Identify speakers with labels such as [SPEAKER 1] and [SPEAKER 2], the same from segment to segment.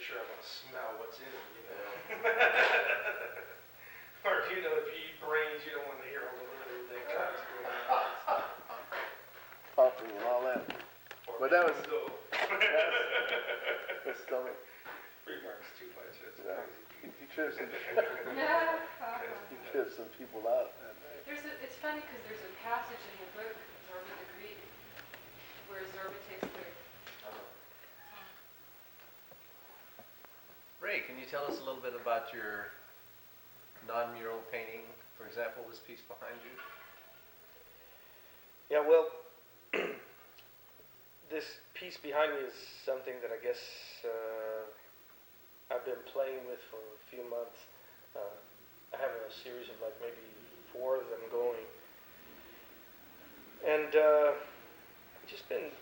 [SPEAKER 1] sure I want to smell what's in them, you know. Or, you know, if you eat brains, you don't want to hear all the little electronics going on.
[SPEAKER 2] Popping and all that. But that was the stomach.
[SPEAKER 1] Remarks too much. That's
[SPEAKER 2] Yeah.
[SPEAKER 1] crazy.
[SPEAKER 2] You tripped some people out that night.
[SPEAKER 3] It's funny because there's a passage in the book, Zorba the Greek, where Zorba takes the...
[SPEAKER 4] Ray, can you tell us a little bit about your non-mural painting? For example, this piece behind you.
[SPEAKER 1] Yeah, well, this piece behind me is something that I guess I've been playing with for a few months. I have a series of like maybe 4 of them going. And I've just been,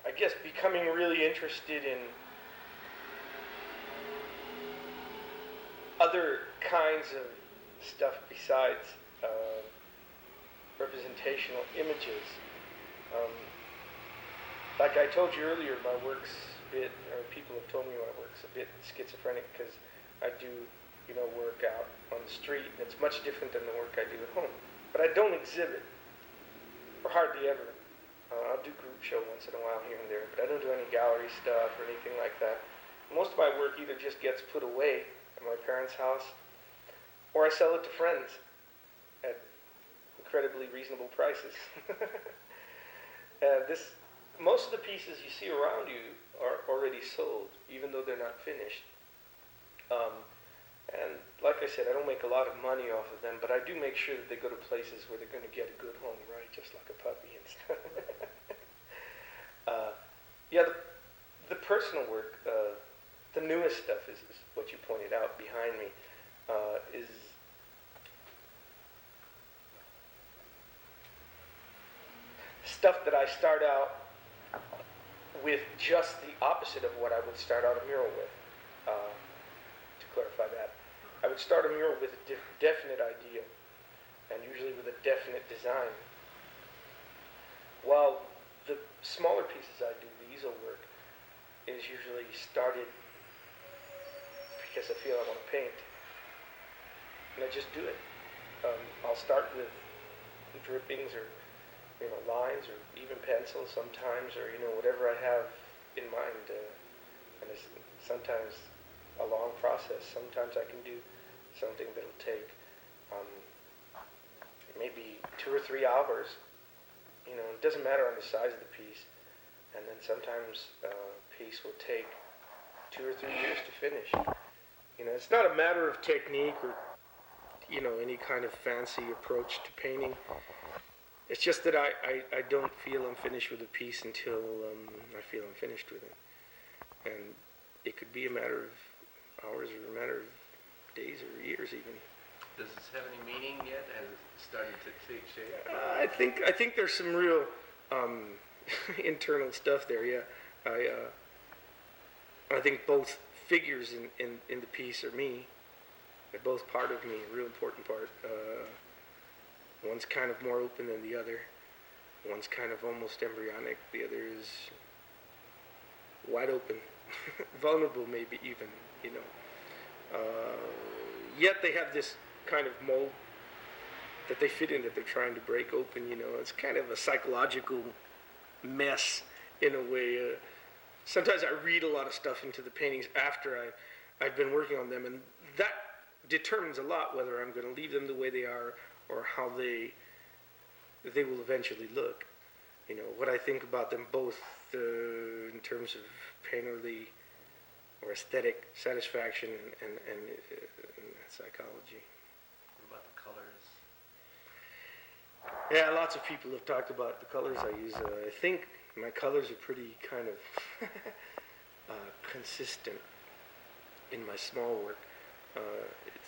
[SPEAKER 1] I guess, becoming really interested in other kinds of stuff besides representational images. Like I told you earlier, my work's a bit, or people have told me my work's a bit schizophrenic because I do, you know, work out on the street, and it's much different than the work I do at home. But I don't exhibit, or hardly ever. I'll do group show once in a while here and there, but I don't do any gallery stuff or anything like that. Most of my work either just gets put away at my parents' house, or I sell it to friends at incredibly reasonable prices. Most of the pieces you see around you are already sold, even though they're not finished. And like I said, I don't make a lot of money off of them, but I do make sure that they go to places where they're going to get a good home, right? Just like a puppy and stuff. The personal work, the newest stuff is what you pointed out behind me, is stuff that I start out with just the opposite of what I would start out a mural with. To clarify that, I would start a mural with a definite idea, and usually with a definite design. While the smaller pieces I do, the easel work, is usually started because I feel I want to paint, and I just do it. I'll start with drippings or lines or even pencils sometimes, or whatever I have in mind, and it's sometimes a long process. Sometimes I can do something that'll take maybe 2 or 3 hours. It doesn't matter on the size of the piece. And then sometimes a piece will take 2 or 3 years to finish. It's not a matter of technique or any kind of fancy approach to painting. It's just that I don't feel I'm finished with a piece until I feel I'm finished with it. And it could be a matter of hours or a matter of days or years even.
[SPEAKER 4] Does this have any meaning yet? Has it started to take shape?
[SPEAKER 1] I think there's some real internal stuff there, yeah. I think both figures in the piece are me. They're both part of me, a real important part. One's kind of more open than the other. One's kind of almost embryonic. The other is wide open, vulnerable maybe even, Yet they have this kind of mold that they fit in, that they're trying to break open, It's kind of a psychological mess in a way. Sometimes I read a lot of stuff into the paintings after I've been working on them, and that determines a lot whether I'm going to leave them the way they are or how they will eventually look. What I think about them both in terms of painterly or aesthetic satisfaction and psychology.
[SPEAKER 4] What about the colors?
[SPEAKER 1] Yeah, lots of people have talked about the colors I use. I think my colors are pretty kind of consistent in my small work.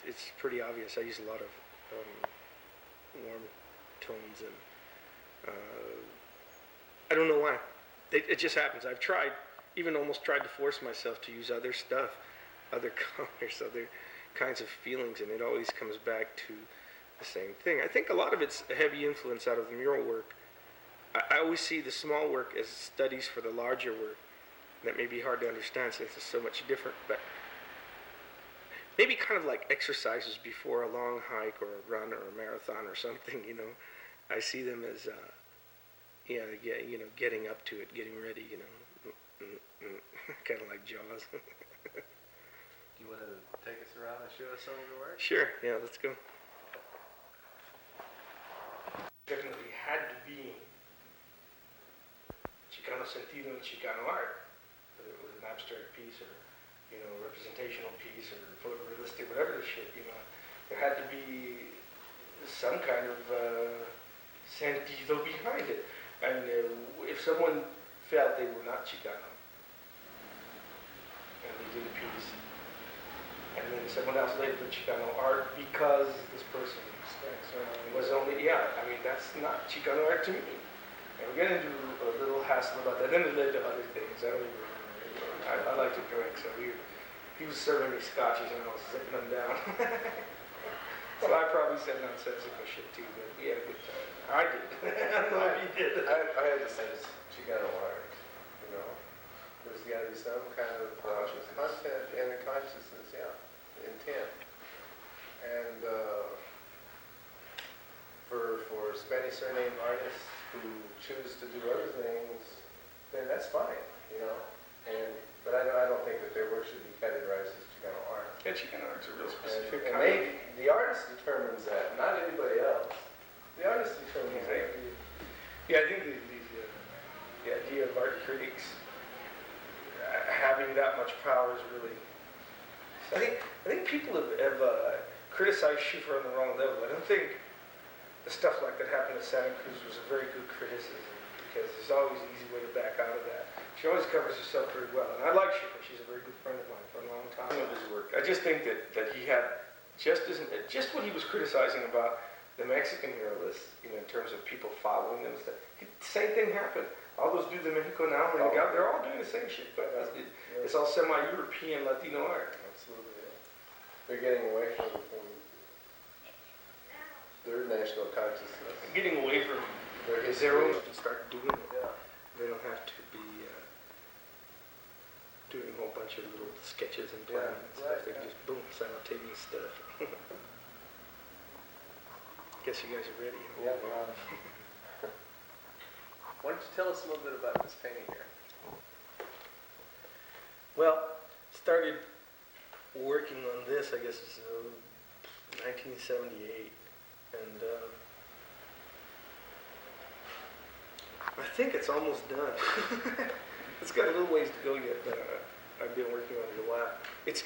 [SPEAKER 1] It's pretty obvious. I use a lot of warm tones, and I don't know why. It just happens. I've almost tried to force myself to use other stuff, other colors, other kinds of feelings, and it always comes back to the same thing. I think a lot of it's a heavy influence out of the mural work. I always see the small work as studies for the larger work. That may be hard to understand since it's so much different, but maybe kind of like exercises before a long hike or a run or a marathon or something, you know. I see them as, getting up to it, getting ready, you know, kind of like Jaws.
[SPEAKER 4] You want to take us around and show us some of the work?
[SPEAKER 1] Sure, yeah, let's go. Definitely had to be Chicano sentido and Chicano art, whether it was an abstract piece or, representational piece or photorealistic, whatever the shit, there had to be some kind of sentido behind it. And if someone felt they were not Chicano, and they did a piece, and then someone else labeled it Chicano art because this person was only, that's not Chicano art to me. And we're getting into a little hassle about that. Then it led to other things. I don't even remember. I like to drink, so he was serving me scotches and I was sipping them down. So I probably said nonsensical shit too, but we had a good time. I did. I don't know if he did.
[SPEAKER 2] I had the sense Chicano art, There's got to be some kind of content and a consciousness, intent. And for Spanish surname artists who choose to do other things, then that's fine, But I don't think that their work should be categorized as Chicano art.
[SPEAKER 1] Yeah, Chicano art's a real specific
[SPEAKER 2] And
[SPEAKER 1] kind of...
[SPEAKER 2] the artist determines that, not anybody else. The artist determines that.
[SPEAKER 1] Yeah, I think the idea of art critics having that much power is really... I think people have criticized Schiffer on the wrong level. I don't think the stuff like that happened at Santa Cruz was a very good criticism, because there's always an easy way to back out of that. She always covers herself very well, and I like Schiffer. She's a very good friend of mine for a long time of his work. I just think that he had just what he was criticizing about the Mexican muralists, in terms of people following them. The same thing happened. All those dudes in Mexico now, they're all doing the same shit, but it's all semi-European Latino art.
[SPEAKER 2] Absolutely, They're getting away from their national consciousness.
[SPEAKER 1] Getting away from their own and start doing it.
[SPEAKER 2] Yeah.
[SPEAKER 1] They don't have to be doing a whole bunch of little sketches and planning and stuff. They can just boom, simultaneous stuff. Guess you guys are ready.
[SPEAKER 2] Yeah.
[SPEAKER 4] Why don't you tell us a little bit about this painting here?
[SPEAKER 1] Well, started working on this, I guess it's 1978, and I think it's almost done. It's got a little ways to go yet, but I've been working on it a while. It's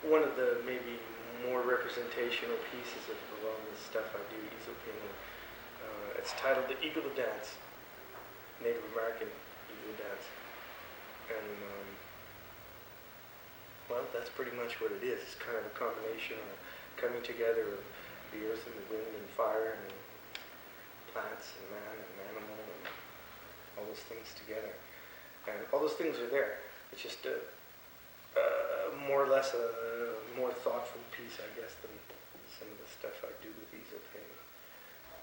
[SPEAKER 1] one of the maybe more representational pieces of all this stuff I do, easel painting. It's titled The Eagle Dance, Native American Eagle Dance. And, well, that's pretty much what it is. It's kind of a combination or coming together of the earth and the wind and fire and plants and man and animal and all those things together. And all those things are there. It's just more or less a more thoughtful piece, I guess, than some of the stuff I do with easel painting.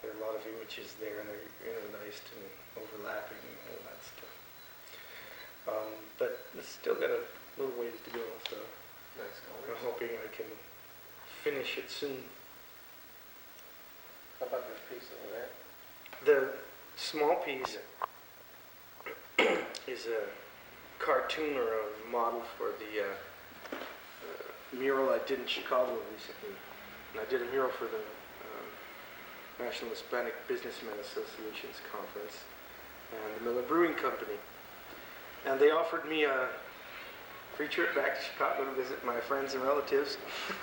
[SPEAKER 1] There are a lot of images there, and they're interlaced and overlapping and all that stuff. But it's still got a little ways to go, so
[SPEAKER 2] Nice colors.
[SPEAKER 1] I'm hoping I can finish it soon.
[SPEAKER 2] How about this piece over there?
[SPEAKER 1] The small piece is a cartoon or a model for the mural I did in Chicago recently. And I did a mural for the National Hispanic Businessmen Association's conference and the Miller Brewing Company. And they offered me a free trip back to Chicago to visit my friends and relatives.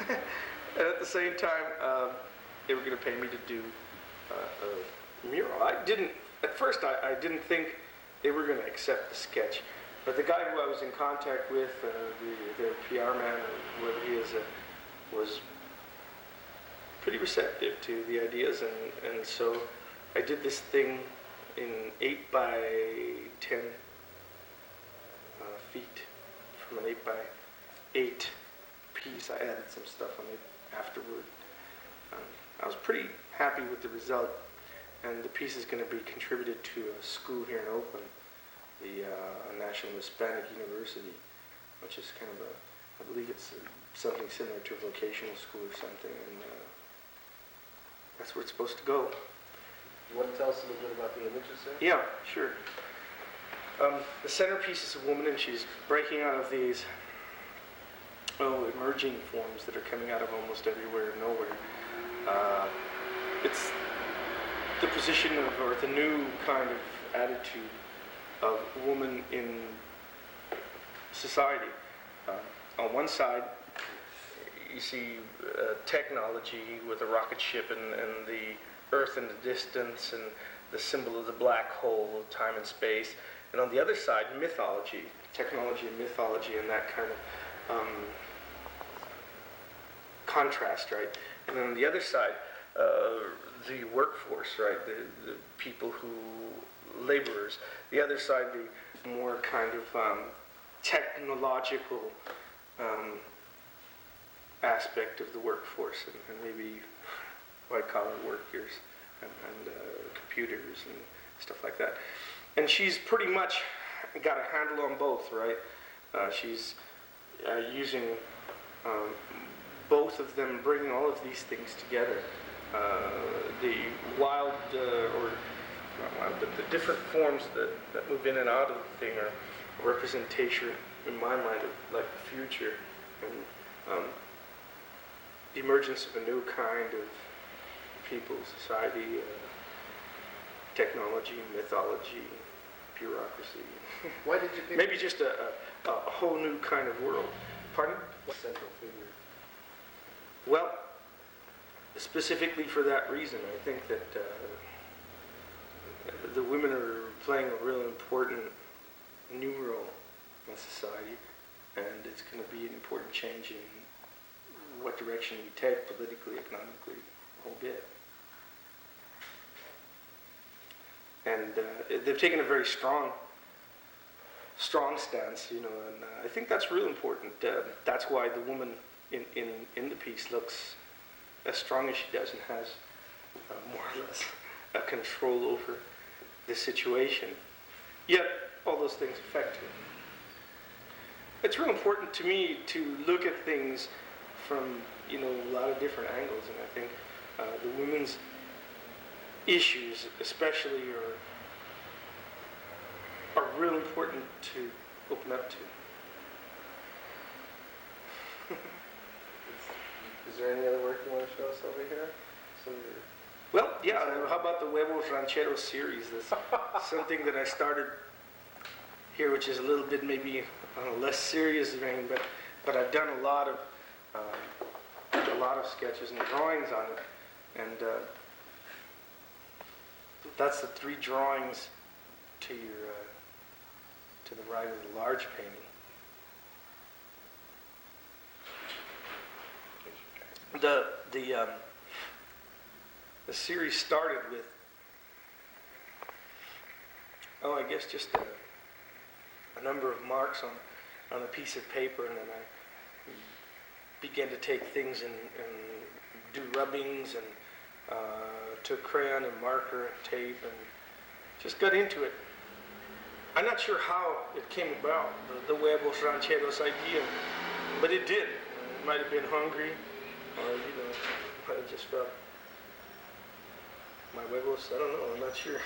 [SPEAKER 1] And at the same time, they were going to pay me to do a mural. At first I didn't think they were going to accept the sketch. But the guy who I was in contact with, their PR man, or whoever he is, was pretty receptive to the ideas, and so I did this thing in 8 by 10 feet, from an 8 by 8 piece. I added some stuff on it afterward. I was pretty happy with the result, And the piece is going to be contributed to a school here in Oakland, the National Hispanic University, which is kind of I believe it's something similar to a vocational school or something, and that's where it's supposed to go.
[SPEAKER 2] You want to tell us a little bit about the images there?
[SPEAKER 1] Yeah, sure. The centerpiece is a woman, and she's breaking out of these emerging forms that are coming out of almost everywhere and nowhere. It's the position of, or the new kind of attitude of woman in society. On one side, you see technology with a rocket ship and the Earth in the distance and the symbol of the black hole, time and space. And on the other side, mythology, technology and mythology, and that kind of contrast, right? And then on the other side, the workforce, right? The people who, laborers. The other side, the more kind of technological aspect of the workforce, and maybe white-collar workers and computers and stuff like that. And she's pretty much got a handle on both, right? She's using both of them, bringing all of these things together. The wild, or not wild, but the different forms that move in and out of the thing are a representation, in my mind, of like the future, and the emergence of a new kind of people, society, technology, mythology, bureaucracy.
[SPEAKER 2] Why did you pick
[SPEAKER 1] Maybe just a whole new kind of world. Pardon?
[SPEAKER 2] what central figure?
[SPEAKER 1] Well, specifically for that reason, I think that the women are playing a real important new role in society, and it's going to be an important change in what direction we take politically, economically, a whole bit. And they've taken a very strong stance, you know, and I think that's real important. That's why the woman in the piece looks as strong as she does and has more or less a control over the situation. Yet, all those things affect her. It's real important to me to look at things from, you know, a lot of different angles, and I think the women's issues especially are real important to open up to.
[SPEAKER 2] Is there any other work you want to show us over here?
[SPEAKER 1] Well, yeah, how about the Huevos Rancheros series? That's something that I started here, which is a little bit maybe on a less serious vein, but I've done a lot of sketches and drawings on it, and that's the 3 drawings to your to the right of the large painting. The series started with, I guess just a number of marks on a piece of paper, and then I began to take things and do rubbings, and took crayon and marker and tape, and just got into it. I'm not sure how it came about, the Huevos Rancheros idea, but it did. It might have been hungry, or, you know, might have just felt my huevos, I don't know, I'm not sure.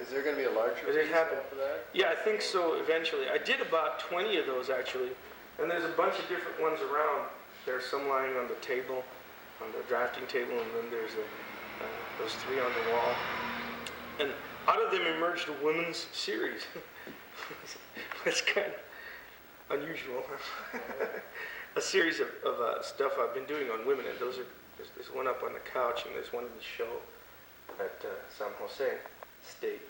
[SPEAKER 2] Is there going to be a larger
[SPEAKER 1] But it
[SPEAKER 2] piece
[SPEAKER 1] happened.
[SPEAKER 2] after that?
[SPEAKER 1] Yeah, I think so eventually. I did about 20 of those actually, and there's a bunch of different ones around. There's some lying on the table, on the drafting table, and then there's those 3 on the wall. And out of them emerged a women's series. It's kind of unusual. A series of stuff I've been doing on women, and there's one up on the couch, and there's one in the show at San Jose State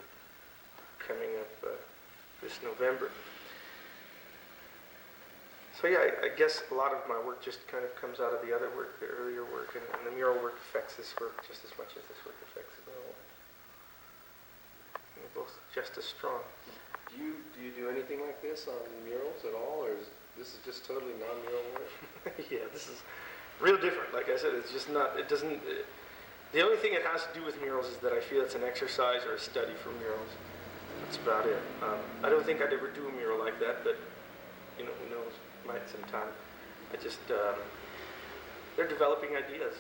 [SPEAKER 1] coming up this November. So yeah, I guess a lot of my work just kind of comes out of the other work, the earlier work, and the mural work affects this work just as much as this work affects the mural work. And they're both just as strong.
[SPEAKER 2] Do you do anything like this on murals at all, or is this just totally non-mural work?
[SPEAKER 1] Yeah, this is real different. Like I said, it's just not, it doesn't, The only thing it has to do with murals is that I feel it's an exercise or a study for murals. That's about it. I don't think I'd ever do a mural like that, but who knows? Might sometime. I just they're developing ideas,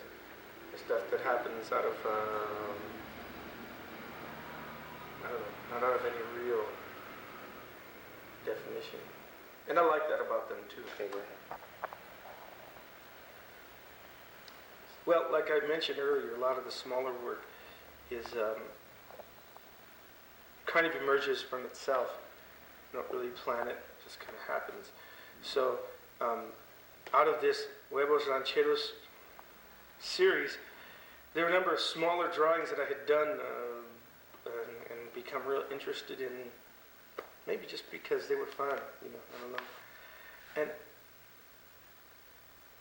[SPEAKER 1] stuff that happens out of I don't know, not out of any real definition, and I like that about them too. Well, like I mentioned earlier, a lot of the smaller work is kind of emerges from itself. You don't really plan it, it just kind of happens. So out of this Huevos Rancheros series, there were a number of smaller drawings that I had done and become real interested in, maybe just because they were fun, I don't know. And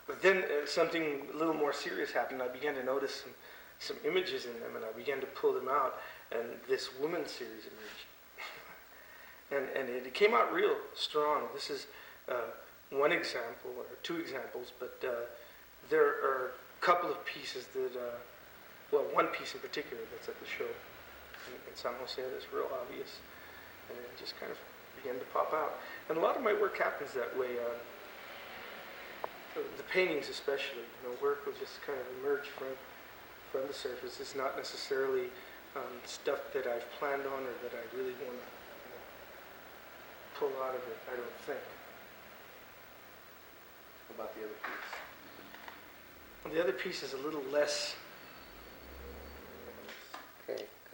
[SPEAKER 1] but then something a little more serious happened. I began to notice some images in them, and I began to pull them out, and this woman series emerged. and it came out real strong. This is one example, or two examples, but there are a couple of pieces that, one piece in particular that's at the show in San Jose that's real obvious, and it just kind of began to pop out. And a lot of my work happens that way. The paintings especially, work will just kind of emerge from the surface. It's not necessarily stuff that I've planned on or that I really want to pull out of it, I don't think.
[SPEAKER 4] What about the other piece?
[SPEAKER 1] The other piece is a little less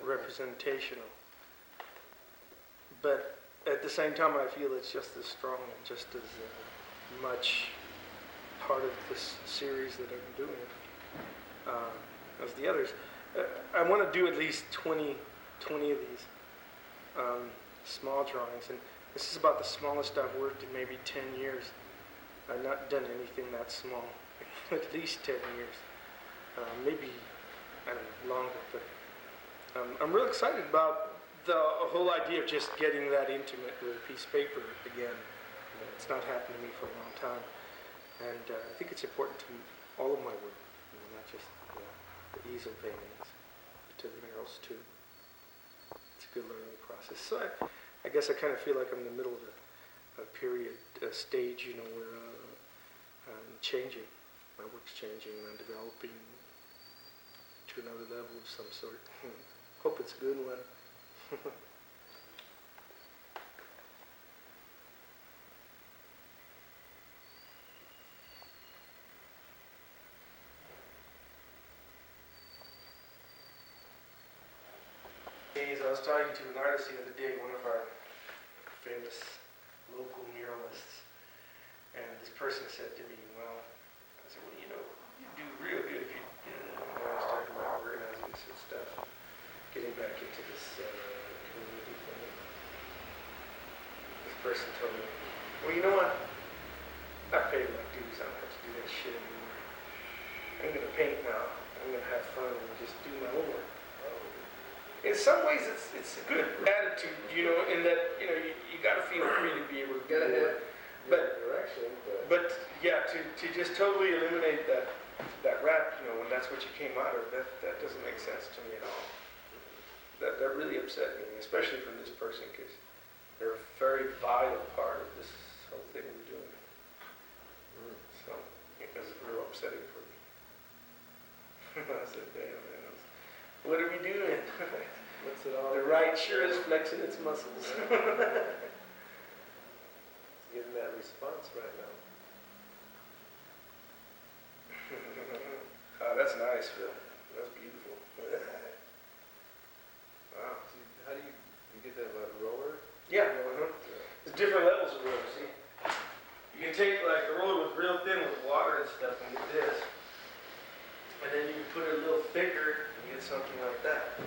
[SPEAKER 1] representational, but at the same time I feel it's just as strong and just as much part of this series that I'm doing as the others. I want to do at least 20 of these small drawings, and this is about the smallest I've worked in maybe 10 years. I've not done anything that small, at least 10 years, maybe, I don't know, longer, but I'm real excited about the whole idea of just getting that intimate with a piece of paper again. It's not happened to me for a long time. And I think it's important to all of my work, not just the easel paintings, but to the murals too. It's a good learning process. So I guess I kind of feel like I'm in the middle of a period, a stage, where I'm changing. My work's changing and I'm developing to another level of some sort. Hope it's a good one. I was talking to an artist the other day, one of our famous local muralists, and this person said to me, well, I said, well, you do real good if you, I was talking about organizing some stuff, getting back into this community thing. This person told me, well, you know what? I paid my dues. I don't have to do that shit anymore. I'm going to paint now. I'm going to have fun and just do my own work. In some ways, it's a good attitude, in that, you got to feel free to be able to do it. But yeah, to just totally eliminate that rap, when that's what you came out of, that doesn't make sense to me at all. That really upset me, especially from this person, because they're a very vital part of this whole thing we're doing. So it was real upsetting for me. I said, damn, man. What are we doing?
[SPEAKER 2] What's it all
[SPEAKER 1] The right sure is flexing its muscles.
[SPEAKER 2] It's getting that response right now.
[SPEAKER 1] That's nice, Phil. That's beautiful. Wow.
[SPEAKER 2] How do you get that about a roller?
[SPEAKER 1] Yeah. There's different levels of roller, see? You can take like a roller with real thin with water and stuff and get this. And then you can put it a little thicker and get something like that.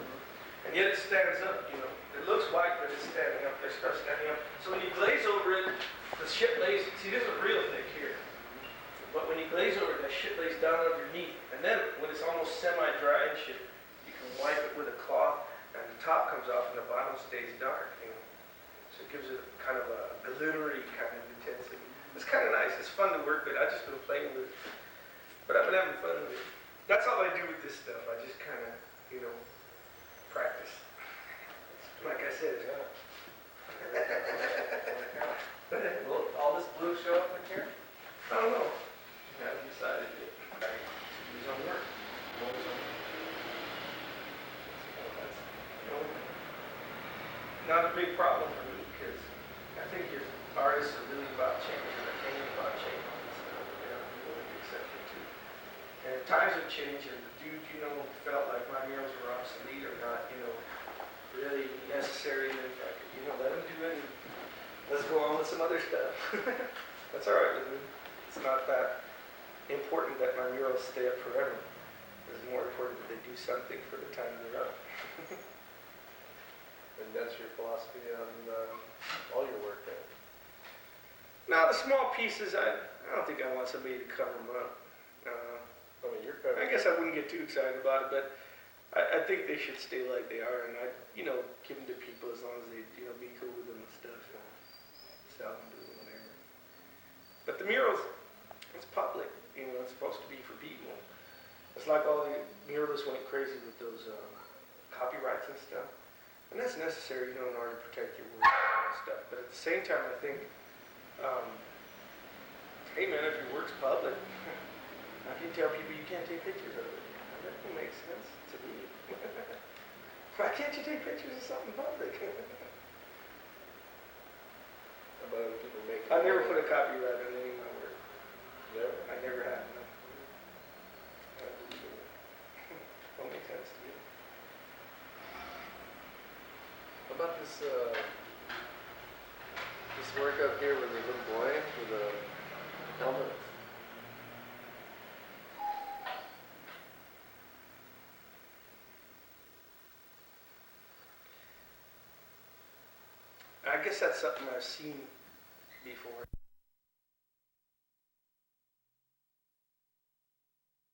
[SPEAKER 1] And yet it stands up, It looks white, but it's standing up. It starts standing up. So when you glaze over it, the shit lays, see this is real thick here. But when you glaze over it, that shit lays down underneath. And then when it's almost semi-dry and shit, you can wipe it with a cloth and the top comes off and the bottom stays dark, So it gives it kind of a glittery kind of intensity. It's kind of nice. It's fun to work with. I've just been playing with it. But I've been having fun with it. That's all I do with this stuff. I just kind of, practice. Like I said,
[SPEAKER 4] Will all this blue show up in here?
[SPEAKER 1] I don't know. I haven't decided yet. Use on work. Always on work. Not a big problem for me because I think your artists are really about change and they're thinking about change and stuff. People will accept it too. And times have changed and the dude, felt like my murals were obsolete or not, really necessary. And if I could, let him do it and let's go on with some other stuff. That's all right with me. It's not that important that my murals stay up forever. It's more important that they do something for the time they're up.
[SPEAKER 2] And that's your philosophy on all your work then?
[SPEAKER 1] Now, the small pieces, I don't think I want somebody to cover them up.
[SPEAKER 2] You're covering.
[SPEAKER 1] I guess I wouldn't get too excited about it, but I think they should stay like they are, and I, give them to people as long as they, be cool with them and stuff, and sell them to them, whatever. But the murals, it's public, it's supposed to be for people. It's like all the muralists went crazy with those copyrights and stuff. And that's necessary, in order to protect your work and all that stuff. But at the same time, I think, hey man, if your work's public, how can you tell people you can't take pictures of it? That don't make sense to me. Why can't you take pictures of something public?
[SPEAKER 2] About other people making.
[SPEAKER 1] I've never put a copyright on any of my work.
[SPEAKER 2] Never?
[SPEAKER 1] I never have. No. Don't make sense to me.
[SPEAKER 2] How about this this work up here with the little boy with a helmet?
[SPEAKER 1] I guess that's something I've seen before.